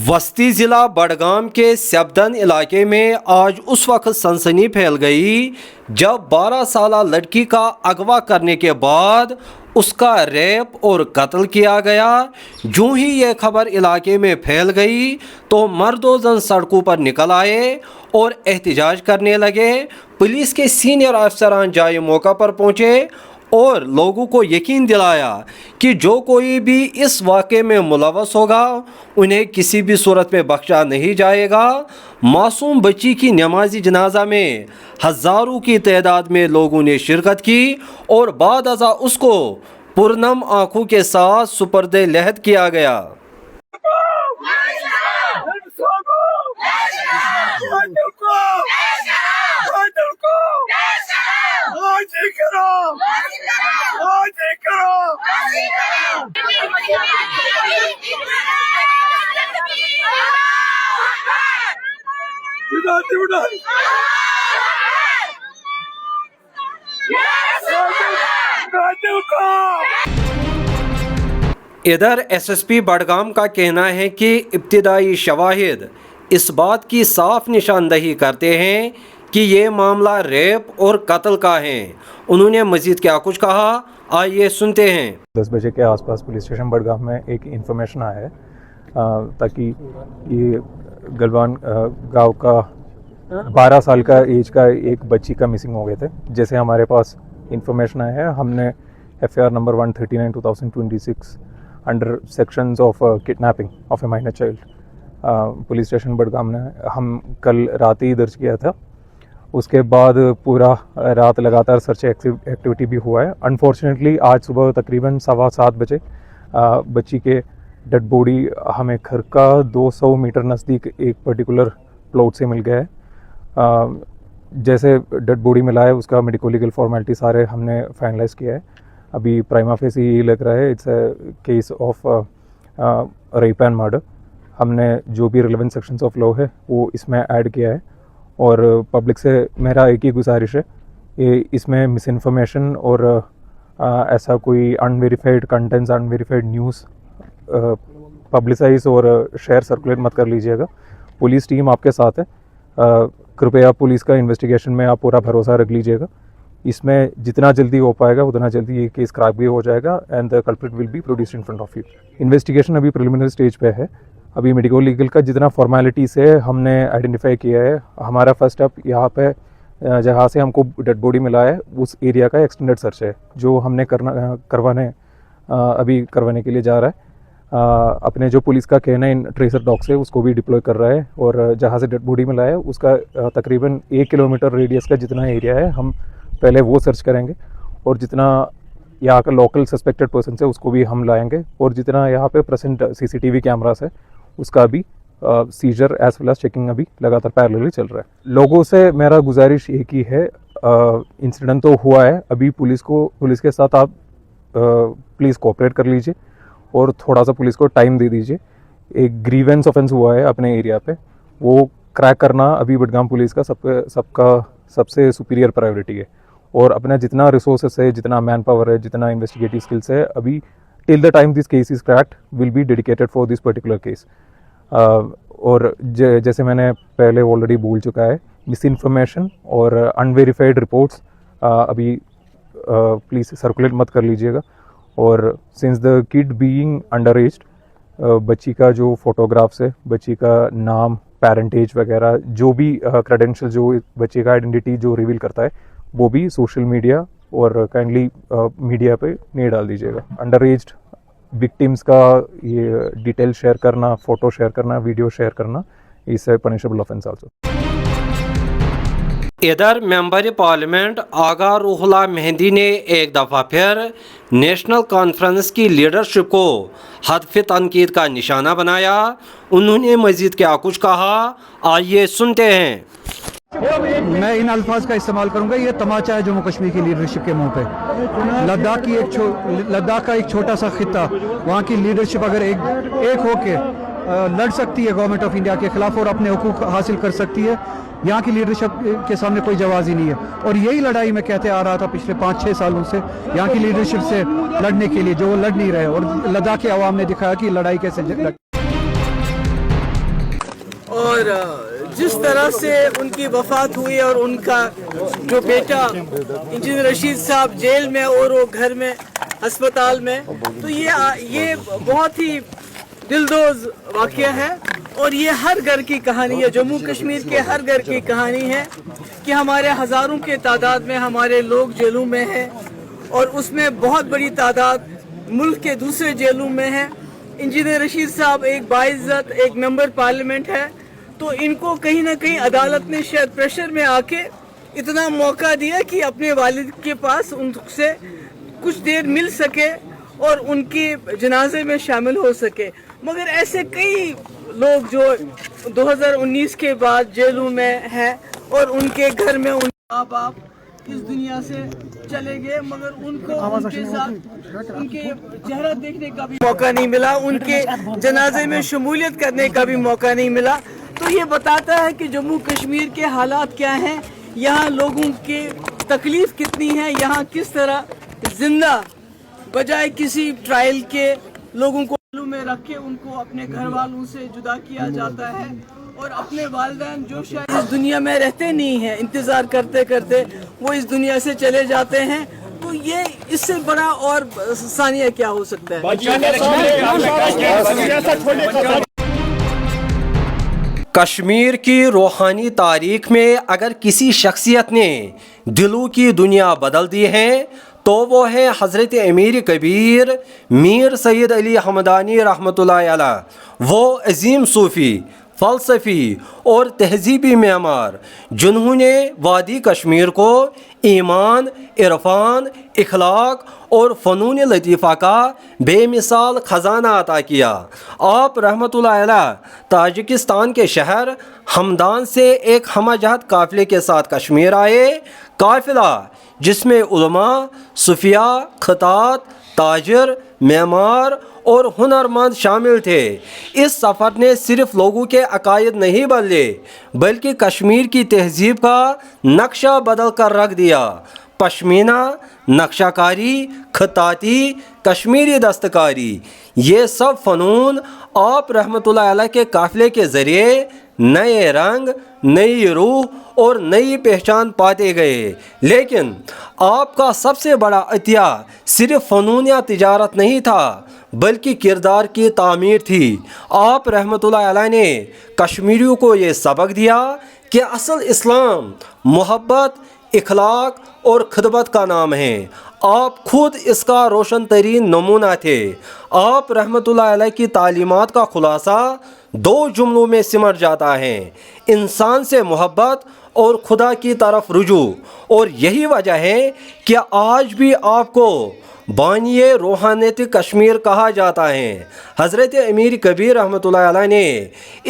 وسطی ضلع بڈگام کے سیبدن علاقے میں آج اس وقت سنسنی پھیل گئی جب 12 سالہ لڑکی کا اغوا کرنے کے بعد اس کا ریپ اور قتل کیا گیا۔ جو ہی یہ خبر علاقے میں پھیل گئی تو مرد و زن سڑکوں پر نکل آئے اور احتجاج کرنے لگے۔ پولیس کے سینئر افسران جائے موقع پر پہنچے اور لوگوں کو یقین دلایا کہ جو کوئی بھی اس واقعے میں ملوث ہوگا انہیں کسی بھی صورت میں بخشا نہیں جائے گا۔ معصوم بچی کی نمازی جنازہ میں ہزاروں کی تعداد میں لوگوں نے شرکت کی اور بعد ازاں اس کو پرنم آنکھوں کے ساتھ سپرد لحد کیا گیا۔ ادھر ایس ایس پی بڈگام کا کہنا ہے کہ ابتدائی شواہد اس بات کی صاف نشاندہی کرتے ہیں کہ یہ معاملہ ریپ اور قتل کا ہے۔ انہوں نے مزید کیا کچھ کہا، آئیے سنتے ہیں۔ 10 بجے کے آس پاس پولیس اسٹیشن بڈگام میں ایک انفارمیشن آیا ہے تاکہ یہ گلوان گاؤں کا 12 سال کا ایج کا ایک بچی کا مسنگ ہو گئے تھے۔ جیسے ہمارے پاس انفارمیشن آیا ہے، ہم نے FIR number 139/2026 under sections of kidnapping of a minor child police station Budgam نے ہم کل رات ہی درج کیا تھا۔ اس کے بعد پورا رات لگاتار سرچ ایکٹیویٹی بھی ہوا ہے۔ انفارچونیٹلی آج صبح تقریباً 7:15 بجے بچی کے ڈیڈ باڈی ہمیں گھر کا 200 میٹر نزدیک ایک پرٹیکولر پلاٹ سے مل گیا ہے۔ جیسے ڈیڈ باڈی ملا ہے اس کا میڈیکو لیگل فارمیلٹی سارے ہم نے فائنلائز کیا ہے۔ ابھی پرائما فیسی یہ لگ رہا ہے it's a case of rape and murder. ہم نے جو بھی ریلیونٹ سیکشنز آف لا ہے وہ اس میں ایڈ کیا ہے، اور پبلک سے میرا ایک ہی گزارش ہے کہ اس میں مس انفارمیشن اور ایسا کوئی unverified contents, unverified news publicise اور شیئر سرکولیٹ مت کر لیجیے گا۔ پولیس ٹیم آپ کے ساتھ ہے، کرپیا پولیس کا انویسٹیگیشن میں آپ پورا بھروسہ رکھ لیجیے گا۔ اس میں جتنا جلدی ہو پائے گا اتنا جلدی یہ کیس کریک بھی ہو جائے گا and the culprit will be produced in front of you. Investigation ابھی پریلیمنری اسٹیج پہ ہے۔ ابھی میڈیکو لیگل کا جتنا فارمیلٹیز ہے ہم نے آئیڈینٹیفائی کیا ہے۔ ہمارا فرسٹ اسٹیپ یہاں پہ جہاں سے ہم کو ڈیڈ باڈی ملا ہے اس ایریا کا ایکسٹینڈڈ سرچ ہے، جو ہم نے کروانے کے لیے جا رہا ہے۔ اپنے جو پولیس کا کینائن ٹریسر ڈاگ سے اس کو بھی ڈپلوائے کر رہا ہے، اور جہاں سے ڈیڈ باڈی ملا ہے اس کا تقریباً 1 کلومیٹر ریڈیس کا جتنا ایریا ہے ہم پہلے وہ سرچ کریں گے، اور جتنا یہاں کا لوکل سسپیکٹڈ پرسنس ہے اس کو بھی ہم لائیں گے، اور جتنا یہاں پہ پریزنٹ CCTV کیمراز ہے اس کا بھی seizure as well as checking ابھی لگاتار پیرللی چل رہا ہے۔ لوگوں سے میرا گزارش ایک ہی ہے، انسیڈنٹ تو ہوا ہے، ابھی پولیس کے ساتھ آپ پلیز کوآپریٹ کر لیجیے اور تھوڑا سا پولیس کو ٹائم دے دیجیے۔ ایک گریونس آفینس ہوا ہے اپنے ایریا پہ، وہ کریک کرنا ابھی بڈگام پولیس کا سب سے سپیریئر پرائیورٹی ہے، اور اپنا جتنا ریسورسز ہے، جتنا مین پاور ہے، جتنا انویسٹیگیٹو اسکلس ہے، ابھی till the time this case is cracked will be dedicated for this particular case. اور جیسے میں نے پہلے آلریڈی بول چکا ہے، مس انفارمیشن اور انویریفائڈ رپورٹس ابھی پلیز سرکولیٹ مت کر لیجیے گا، اور since the kid being underaged, بچی کا جو فوٹوگرافس ہے، بچی کا نام، پیرنٹیج وغیرہ، جو بھی کریڈینشیل جو بچے کا آئیڈینٹی جو ریویل کرتا ہے وہ بھی سوشل میڈیا اور کائنڈلی میڈیا پہ نہیں ڈال دیجیے گا۔ انڈر ایجڈ وکٹمس کا یہ ڈیٹیل شیئر کرنا، فوٹو شیئر کرنا، ویڈیو شیئر کرنا اس سے پنشبل آفینس آلسو۔ ادھر ممبر پارلیمنٹ آغا روح اللہ مہندی نے ایک دفعہ پھر نیشنل کانفرنس کی لیڈرشپ کو ہدف تنقید کا نشانہ بنایا۔ انہوں نے مزید کیا کچھ کہا، آئیے سنتے ہیں۔ میں ان الفاظ کا استعمال کروں گا، یہ تماچا ہے جموں کشمیر کی لیڈرشپ کے منہ پہ۔ لداخ کا ایک چھوٹا سا خطہ، وہاں کی لیڈرشپ اگر ایک ہو کے لڑ سکتی ہے گورنمنٹ آف انڈیا کے خلاف اور اپنے حقوق حاصل کر سکتی ہے، یہاں کی لیڈرشپ کے سامنے کوئی جواز ہی نہیں ہے۔ اور یہی لڑائی میں کہتے آ رہا تھا پچھلے 5-6 سالوں سے یہاں کی لیڈرشپ سے لڑنے کے لیے، جو وہ لڑ نہیں رہے، اور لداخ کے عوام نے دکھایا کہ لڑائی کیسے اور جس طرح سے ان کی وفات ہوئی اور ان کا جو بیٹا انجینئر رشید صاحب جیل میں اور وہ گھر میں ہسپتال میں، تو یہ بہت ہی دلدوز واقعہ ہے، اور یہ ہر گھر کی کہانی ہے، جموں کشمیر کے ہر گھر کی کہانی ہے کہ ہمارے ہزاروں کے تعداد میں ہمارے لوگ جیلوں میں ہیں، اور اس میں بہت بڑی تعداد ملک کے دوسرے جیلوں میں ہیں۔ انجینئر رشید صاحب ایک باعزت ایک ممبر پارلیمنٹ ہے، تو ان کو کہیں نہ کہیں عدالت نے شاید پریشر میں آ کے اتنا موقع دیا کہ اپنے والد کے پاس ان سے کچھ دیر مل سکے اور ان کے جنازے میں شامل ہو سکے، مگر ایسے کئی لوگ جو 2019 کے بعد جیلوں میں ہیں اور ان کے گھر میں ان ماں باپ اس دنیا سے چلے گئے، مگر ان کو ان کے ساتھ ان کے چہرہ دیکھنے کا بھی موقع نہیں ملا، ان کے جنازے میں شمولیت کرنے کا بھی موقع نہیں ملا۔ تو یہ بتاتا ہے کہ جموں کشمیر کے حالات کیا ہیں، یہاں لوگوں کی تکلیف کتنی ہے، یہاں کس طرح زندہ بجائے کسی ٹرائل کے لوگوں کو میں رکھ کے ان کو اپنے گھر والوں سے جدا کیا جاتا ہے، اور اپنے والدین جو شاید اس دنیا میں رہتے نہیں ہیں، انتظار کرتے کرتے وہ اس دنیا سے چلے جاتے ہیں۔ تو یہ اس سے بڑا اور ثانیہ کیا ہو سکتا ہے؟ کشمیر کی روحانی تاریخ میں اگر کسی شخصیت نے دلوں کی دنیا بدل دی ہے تو وہ ہے حضرت امیر کبیر میر سید علی حمدانی رحمۃ اللہ علیہ، وہ عظیم صوفی، فلسفی اور تہذیبی معمار جنہوں نے وادی کشمیر کو ایمان، عرفان، اخلاق اور فنون لطیفہ کا بے مثال خزانہ عطا کیا۔ آپ رحمۃ اللہ علیہ تاجکستان کے شہر ہمدان سے ایک ہمہ جہت قافلے کے ساتھ کشمیر آئے، قافلہ جس میں علماء، صوفیاء، خطاط، تاجر، معمار اور ہنرمند شامل تھے۔ اس سفر نے صرف لوگوں کے عقائد نہیں بدلے بلکہ کشمیر کی تہذیب کا نقشہ بدل کر رکھ دیا۔ پشمینہ، نقشہ کاری، خطاطی، کشمیری دستکاری، یہ سب فنون آپ رحمۃ اللہ علیہ کے قافلے کے ذریعے نئے رنگ، نئی روح اور نئی پہچان پاتے گئے۔ لیکن آپ کا سب سے بڑا عطیہ صرف فنون یا تجارت نہیں تھا بلکہ کردار کی تعمیر تھی۔ آپ رحمۃ اللہ علیہ نے کشمیریوں کو یہ سبق دیا کہ اصل اسلام محبت، اخلاق اور خدمت کا نام ہے۔ آپ خود اس کا روشن ترین نمونہ تھے۔ آپ رحمۃ اللہ علیہ کی تعلیمات کا خلاصہ 2 جملوں میں سمٹ جاتا ہے: انسان سے محبت اور خدا کی طرف رجوع۔ اور یہی وجہ ہے کہ آج بھی آپ کو بانی روحانیت کشمیر کہا جاتا ہے۔ حضرت امیر کبیر رحمۃ اللہ علیہ نے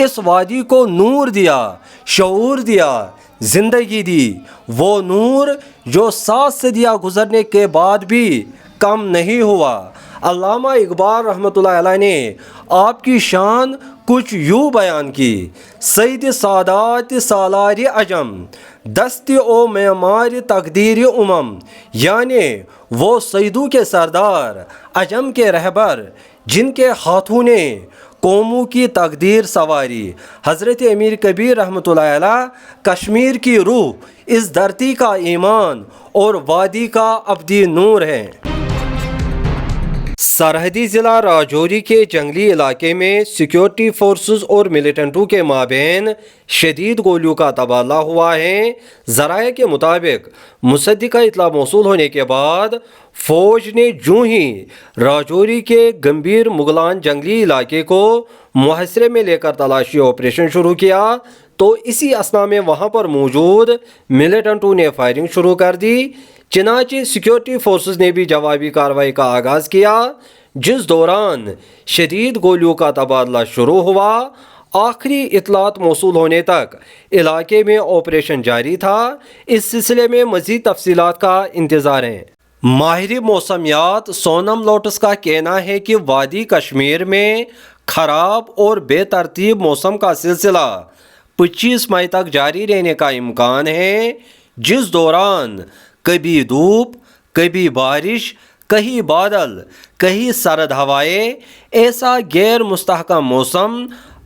اس وادی کو نور دیا، شعور دیا، زندگی دی، وہ نور جو 7 صدیاں گزرنے کے بعد بھی کم نہیں ہوا۔ علامہ اقبال رحمۃ اللہ علیہ نے آپ کی شان کچھ یوں بیان کی: سید سادات سالار عجم، دست او معمار تقدیر امم، یعنی وہ سیدوں کے سردار، عجم کے رہبر، جن کے ہاتھوں نے قوموں کی تقدیر سنواری۔ حضرت امیر کبیر رحمۃ اللہ علیہ کشمیر کی روح، اس دھرتی کا ایمان اور وادی کا ابدی نور ہے۔ سرحدی ضلع راجوری کے جنگلی علاقے میں سیکیورٹی فورسز اور ملیٹنٹوں کے مابین شدید گولیوں کا تبادلہ ہوا ہے۔ ذرائع کے مطابق مصدقہ اطلاع موصول ہونے کے بعد فوج نے جوں ہی راجوری کے گمبھیر مغلان جنگلی علاقے کو محاصرے میں لے کر تلاشی آپریشن شروع کیا تو اسی اثنا میں وہاں پر موجود ملیٹنٹوں نے فائرنگ شروع کر دی۔ چنانچہ سیکیورٹی فورسز نے بھی جوابی کارروائی کا آغاز کیا، جس دوران شدید گولیوں کا تبادلہ شروع ہوا۔ آخری اطلاعات موصول ہونے تک علاقے میں آپریشن جاری تھا۔ اس سلسلے میں مزید تفصیلات کا انتظار ہے۔ ماہر موسمیات سونم لوٹس کا کہنا ہے کہ وادی کشمیر میں خراب اور بے ترتیب موسم کا سلسلہ 25 مئی تک جاری رہنے کا امکان ہے، جس دوران کبھی دھوپ، کبھی بارش، کہیں بادل، کہیں سرد ہوائیں، ایسا غیر مستحکم موسم